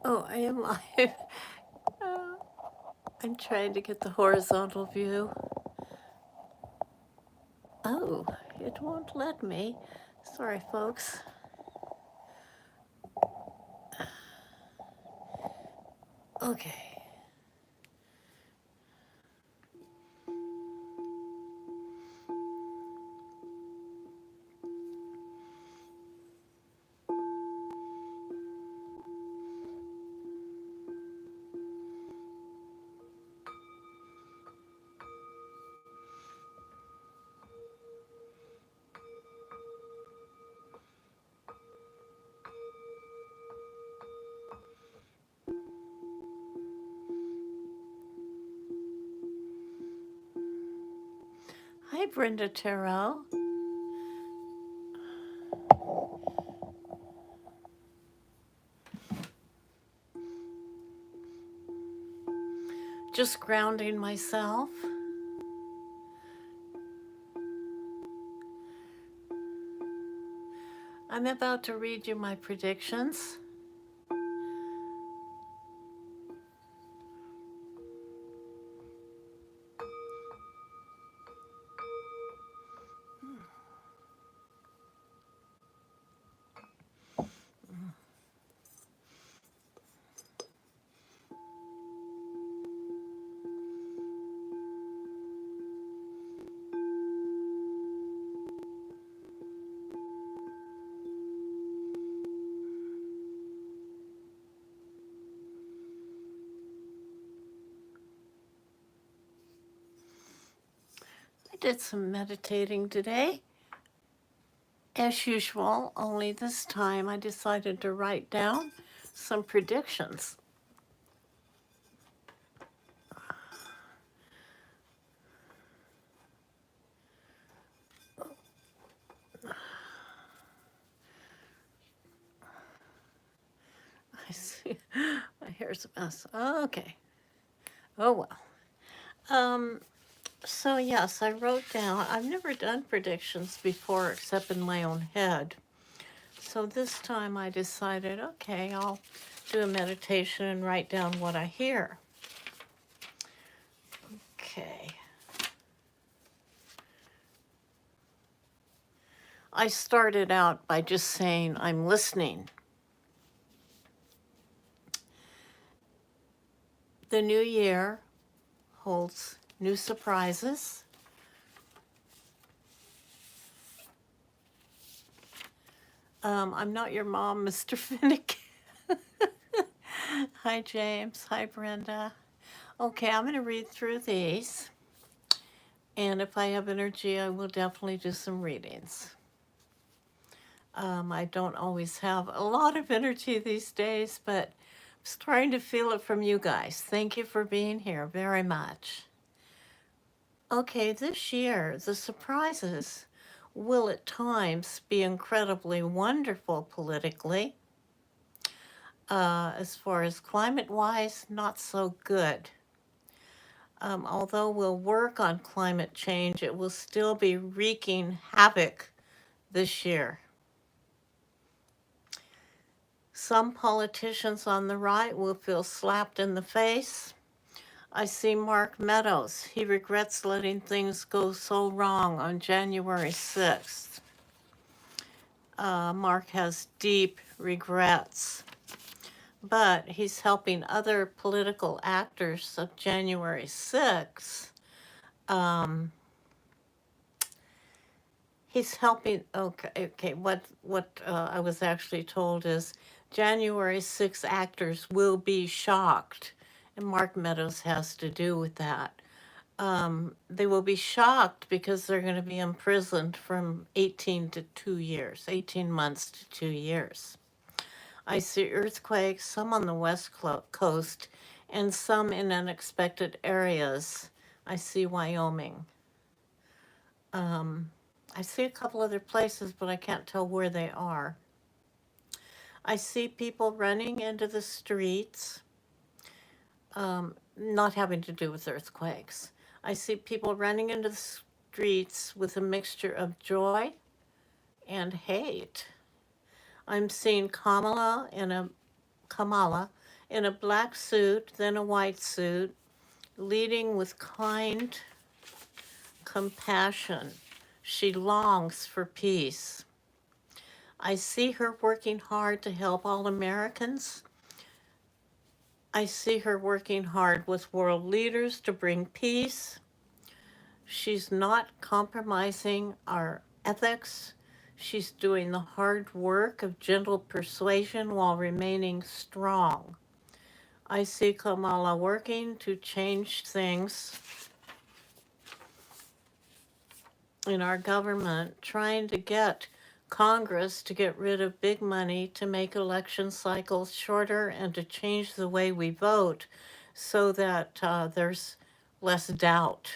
Oh, I am live. Uh, I'm trying to get the horizontal view. Oh, it won't let me. Sorry, folks. Okay. Hi, Brenda Terrell. Just grounding myself. I'm about to read you my predictions. I did some meditating today. As usual, only this time I decided to write down some predictions. I see. My hair's a mess. Okay. Oh well. Um, So, yes, I wrote down, I've never done predictions before except in my own head. So this time I decided, okay, I'll do a meditation and write down what I hear. Okay. I started out by just saying, I'm listening. The new year holds new surprises. I'm not your mom, Mr. Finnick. Hi, James. Hi, Brenda. Okay, I'm going to read through these. And if I have energy, I will definitely do some readings. I don't always have a lot of energy these days, but I'm starting to feel it from you guys. Thank you for being here very much. Okay, this year, the surprises will at times be incredibly wonderful politically. As far as climate wise, not so good. Although we'll work on climate change, it will still be wreaking havoc this year. Some politicians on the right will feel slapped in the face. I see Mark Meadows. He regrets letting things go so wrong on January 6th. Mark has deep regrets, but he's helping other political actors of January 6th. He's helping. Okay. What I was actually told is January 6th actors will be shocked, and Mark Meadows has to do with that. They will be shocked because they're going to be imprisoned from 18 to 2 years, 18 months to 2 years. I see earthquakes, some on the west coast, and some in unexpected areas. I see Wyoming. Um, I see a couple other places, but I can't tell where they are. I see people running into the streets, not having to do with earthquakes. I see people running into the streets with a mixture of joy and hate. I'm seeing Kamala in a black suit, then a white suit, leading with kind compassion. She longs for peace. I see her working hard to help all Americans. I see her working hard with world leaders to bring peace. She's not compromising our ethics. She's doing the hard work of gentle persuasion while remaining strong. I see Kamala working to change things in our government, trying to get Congress to get rid of big money, to make election cycles shorter, and to change the way we vote so that there's less doubt.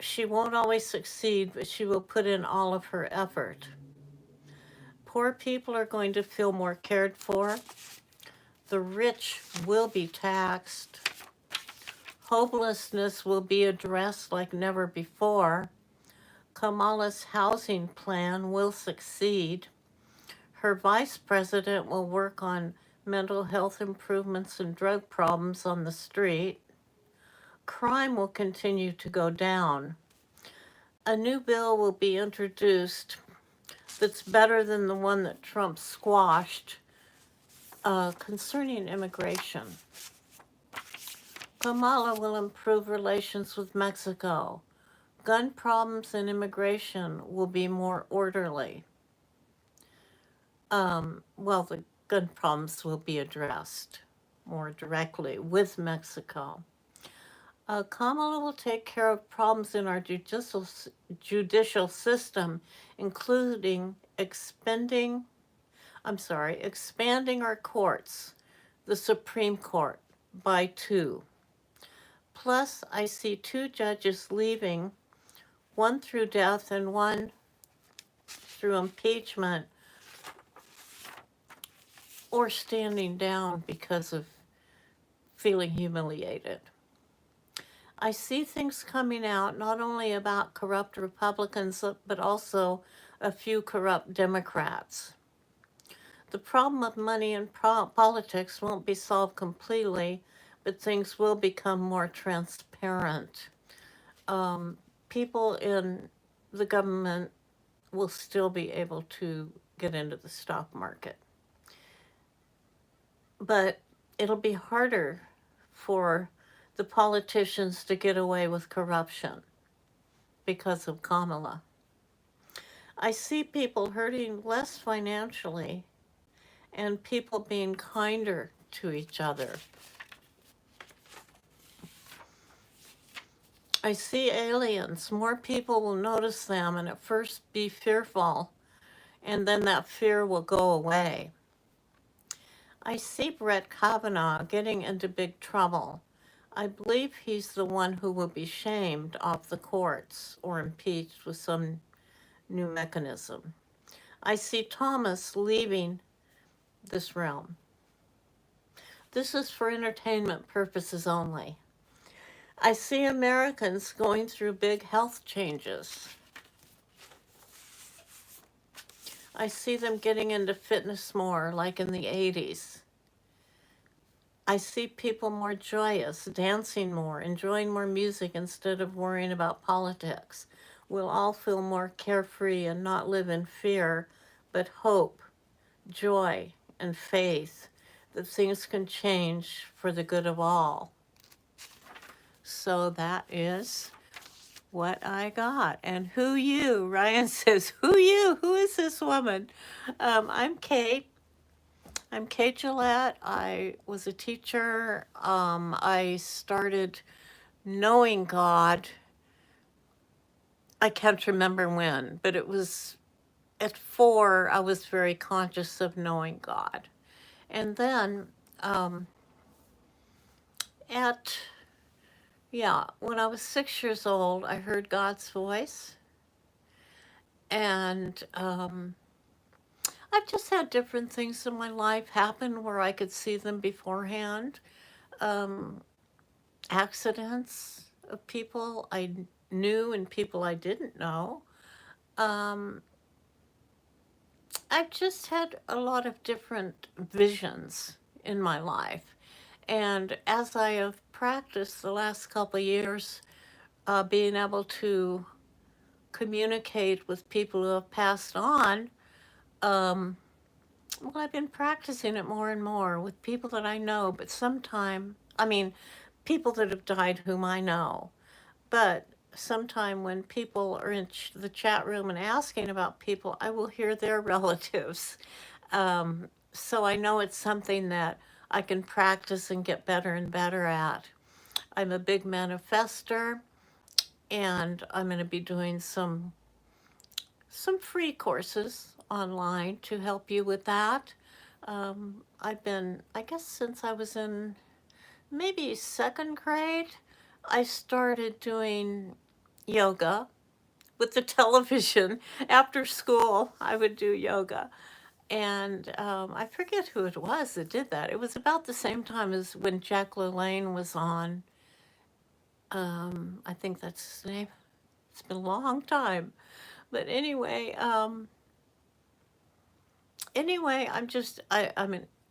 She won't always succeed, but she will put in all of her effort. Poor people are going to feel more cared for. The rich will be taxed. Homelessness will be addressed like never before. Kamala's housing plan will succeed. Her vice president will work on mental health improvements and drug problems on the street. Crime will continue to go down. A new bill will be introduced that's better than the one that Trump squashed concerning immigration. Kamala will improve relations with Mexico. Gun problems and immigration will be more orderly. The gun problems will be addressed more directly with Mexico. Kamala will take care of problems in our judicial system, including expanding our courts, the Supreme Court, by 2. Plus, I see 2 judges leaving, one through death and one through impeachment or standing down because of feeling humiliated. I see things coming out not only about corrupt Republicans, but also a few corrupt Democrats. The problem of money in politics won't be solved completely, but things will become more transparent. People in the government will still be able to get into the stock market. But it'll be harder for the politicians to get away with corruption because of Kamala. I see people hurting less financially and people being kinder to each other. I see aliens. More people will notice them and at first be fearful, and then that fear will go away. I see Brett Kavanaugh getting into big trouble. I believe he's the one who will be shamed off the courts or impeached with some new mechanism. I see Thomas leaving this realm. This is for entertainment purposes only. I see Americans going through big health changes. I see them getting into fitness more, like in the 80s. I see people more joyous, dancing more, enjoying more music instead of worrying about politics. We'll all feel more carefree and not live in fear, but hope, joy, and faith that things can change for the good of all. So that is what I got. And who you? Ryan says, who you? Who is this woman? I'm Kate. I'm Kate Gillette. I was a teacher. I started knowing God. I can't remember when, but it was at 4, I was very conscious of knowing God. And then when I was 6 years old, I heard God's voice. And I've just had different things in my life happen where I could see them beforehand. Accidents of people I knew and people I didn't know. I've just had a lot of different visions in my life. And as I have practiced the last couple of years, being able to communicate with people who have passed on, um, well, I've been practicing it more and more with people that I know, but sometime, I mean, people that have died whom I know. But sometime when people are in the chat room and asking about people, I will hear their relatives. So I know it's something that I can practice and get better and better at. I'm a big manifester, and I'm going to be doing some free courses online to help you with that. I've been, I guess, since I was in maybe second grade, I started doing yoga with the television. After school, I would do yoga. And I forget who it was that did that. It was about the same time as when Jack LaLanne was on. I think that's his name. It's been a long time. But anyway, I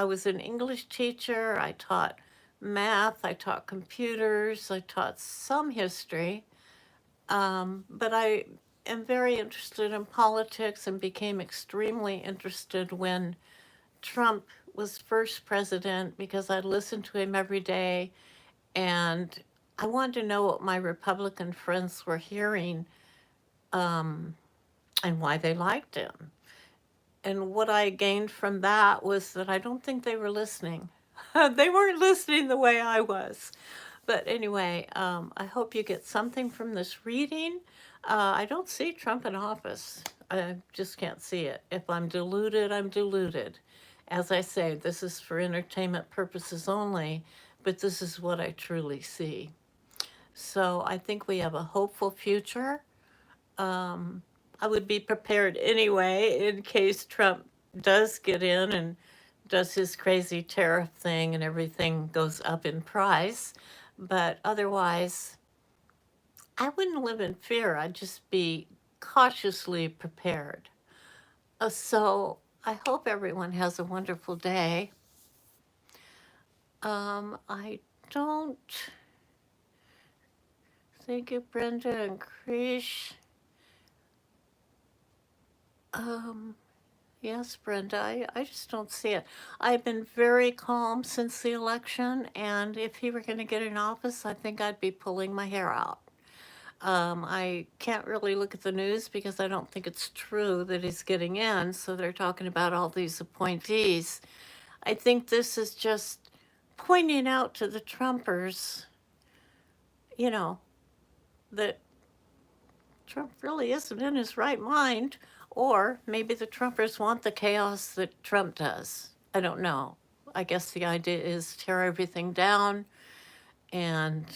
was an English teacher. I taught math. I taught computers. I taught some history. But I am very interested in politics and became extremely interested when Trump was first president because I listened to him every day and I wanted to know what my Republican friends were hearing, um, and why they liked him. And what I gained from that was that I don't think they were listening. They weren't listening the way I was. But anyway, I hope you get something from this reading. I don't see Trump in office. I just can't see it. If I'm deluded, I'm deluded. As I say, this is for entertainment purposes only, but this is what I truly see. So I think we have a hopeful future. Um, I would be prepared anyway in case Trump does get in and does his crazy tariff thing and everything goes up in price. But otherwise, I wouldn't live in fear. I'd just be cautiously prepared. So I hope everyone has a wonderful day. I don't. Thank you, Brenda and Krish. Um, yes, Brenda, I just don't see it. I've been very calm since the election, and if he were going to get in office, I think I'd be pulling my hair out. I can't really look at the news because I don't think it's true that he's getting in, so they're talking about all these appointees. I think this is just pointing out to the Trumpers, you know, that Trump really isn't in his right mind, or maybe the Trumpers want the chaos that Trump does. I don't know. I guess the idea is tear everything down and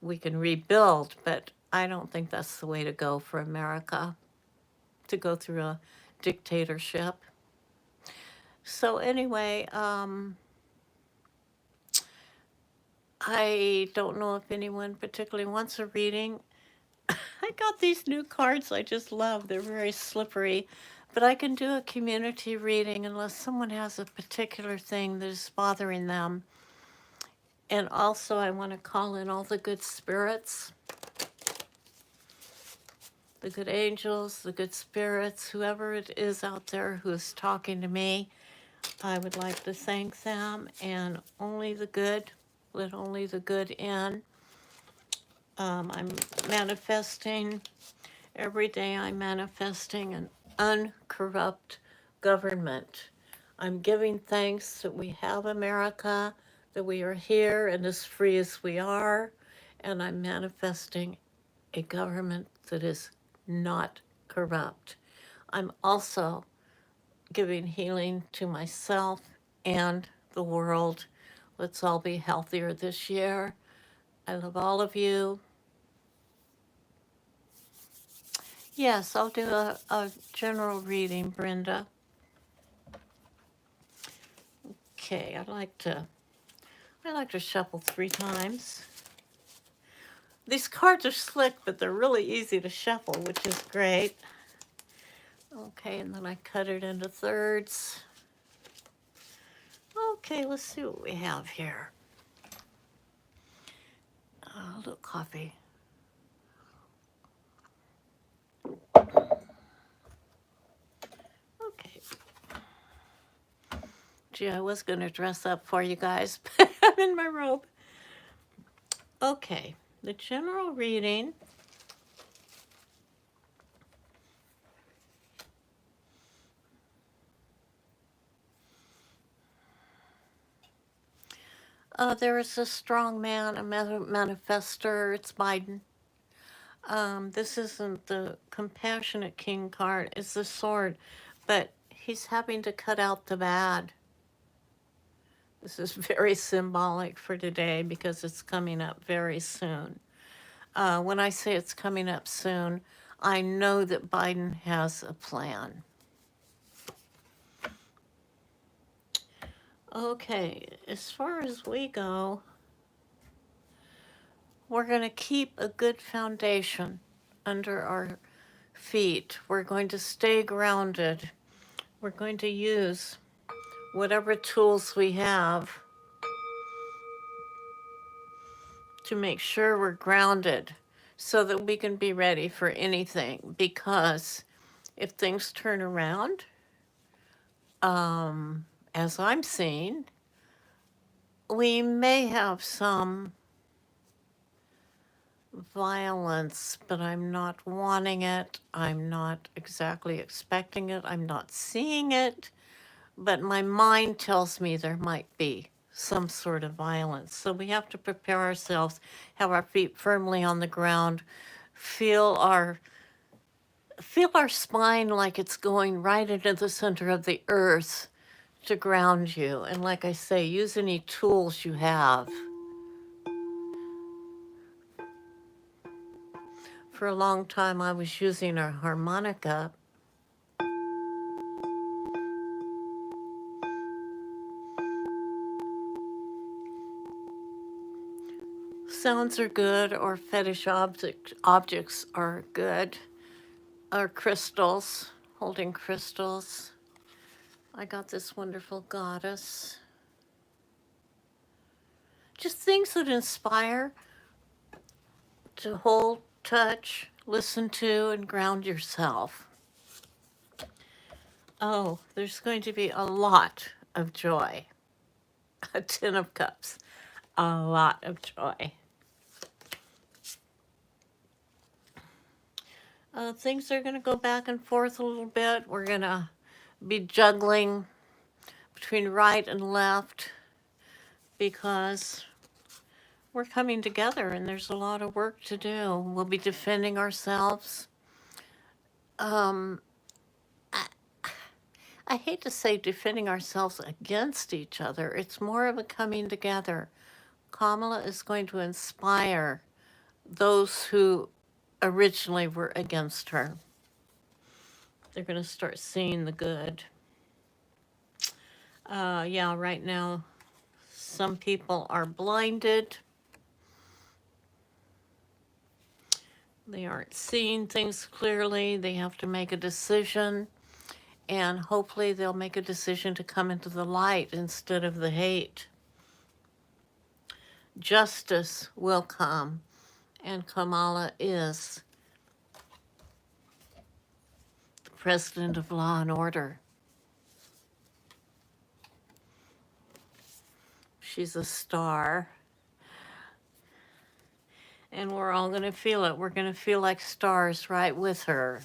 we can rebuild, but I don't think that's the way to go for America, to go through a dictatorship. So anyway, I don't know if anyone particularly wants a reading. I got these new cards I just love. They're very slippery, but I can do a community reading unless someone has a particular thing that is bothering them. And also, I want to call in all the good spirits, the good angels, the good spirits, whoever it is out there who is talking to me. I would like to thank them, and only the good, let only the good in. I'm manifesting, every day I'm manifesting an uncorrupt government. I'm giving thanks that we have America, that we are here and as free as we are, and I'm manifesting a government that is not corrupt. I'm also giving healing to myself and the world. Let's all be healthier this year. I love all of you. Yes, I'll do a general reading, Brenda. Okay, I like to shuffle 3 times. These cards are slick, but they're really easy to shuffle, which is great. Okay, and then I cut it into thirds. Okay, let's see what we have here. A little coffee. Okay. Gee, I was going to dress up for you guys, but I'm in my robe. Okay, the general reading. There is a strong man, a manifester. It's Biden. This isn't the compassionate king card, it's the sword, but he's having to cut out the bad. This is very symbolic for today because it's coming up very soon. When I say it's coming up soon, I know that Biden has a plan. Okay, as far as we go, we're going to keep a good foundation under our feet. We're going to stay grounded. We're going to use whatever tools we have to make sure we're grounded so that we can be ready for anything. Because if things turn around, as I'm seeing, we may have some violence, but I'm not wanting it. I'm not exactly expecting it. I'm not seeing it. But my mind tells me there might be some sort of violence. So we have to prepare ourselves, have our feet firmly on the ground, feel our spine like it's going right into the center of the earth to ground you. And like I say, use any tools you have. For a long time, I was using a harmonica. Sounds are good, or fetish objects are good, or crystals, holding crystals. I got this wonderful goddess. Just things that inspire to hold, touch, listen to, and ground yourself. Oh, there's going to be a lot of joy. A 10 of cups. A lot of joy. Things are going to go back and forth a little bit. We're going to be juggling between right and left because we're coming together and there's a lot of work to do. We'll be defending ourselves. I, I hate to say defending ourselves against each other. It's more of a coming together. Kamala is going to inspire those who originally were against her. They're going to start seeing the good. Yeah, right now, some people are blinded. They aren't seeing things clearly. They have to make a decision. And hopefully they'll make a decision to come into the light instead of the hate. Justice will come. And Kamala is the president of law and order. She's a star. And we're all going to feel it. We're going to feel like stars right with her.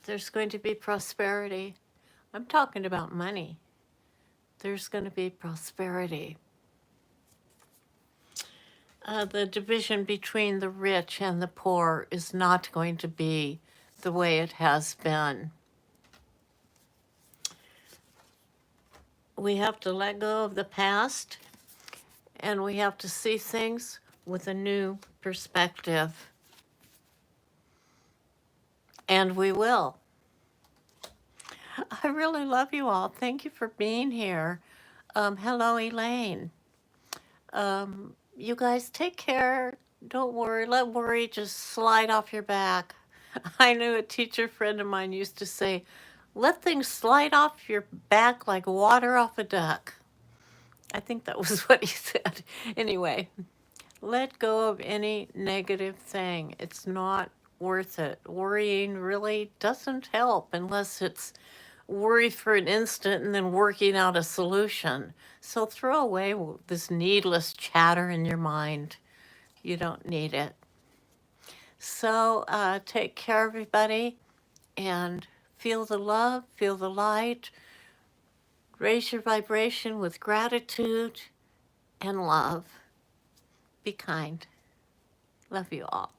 There's going to be prosperity. I'm talking about money. There's going to be prosperity. The division between the rich and the poor is not going to be the way it has been. We have to let go of the past, and we have to see things with a new perspective. And we will. I really love you all. Thank you for being here. Hello, Elaine. You guys take care. Don't worry. Let worry just slide off your back. I knew a teacher friend of mine used to say, Let things slide off your back like water off a duck. I think that was what he said. Anyway, let go of any negative thing. It's not worth it. Worrying really doesn't help unless it's worry for an instant and then working out a solution. So throw away this needless chatter in your mind. You don't need it. So take care, everybody, and feel the love, feel the light, raise your vibration with gratitude and love. Be kind. Love you all.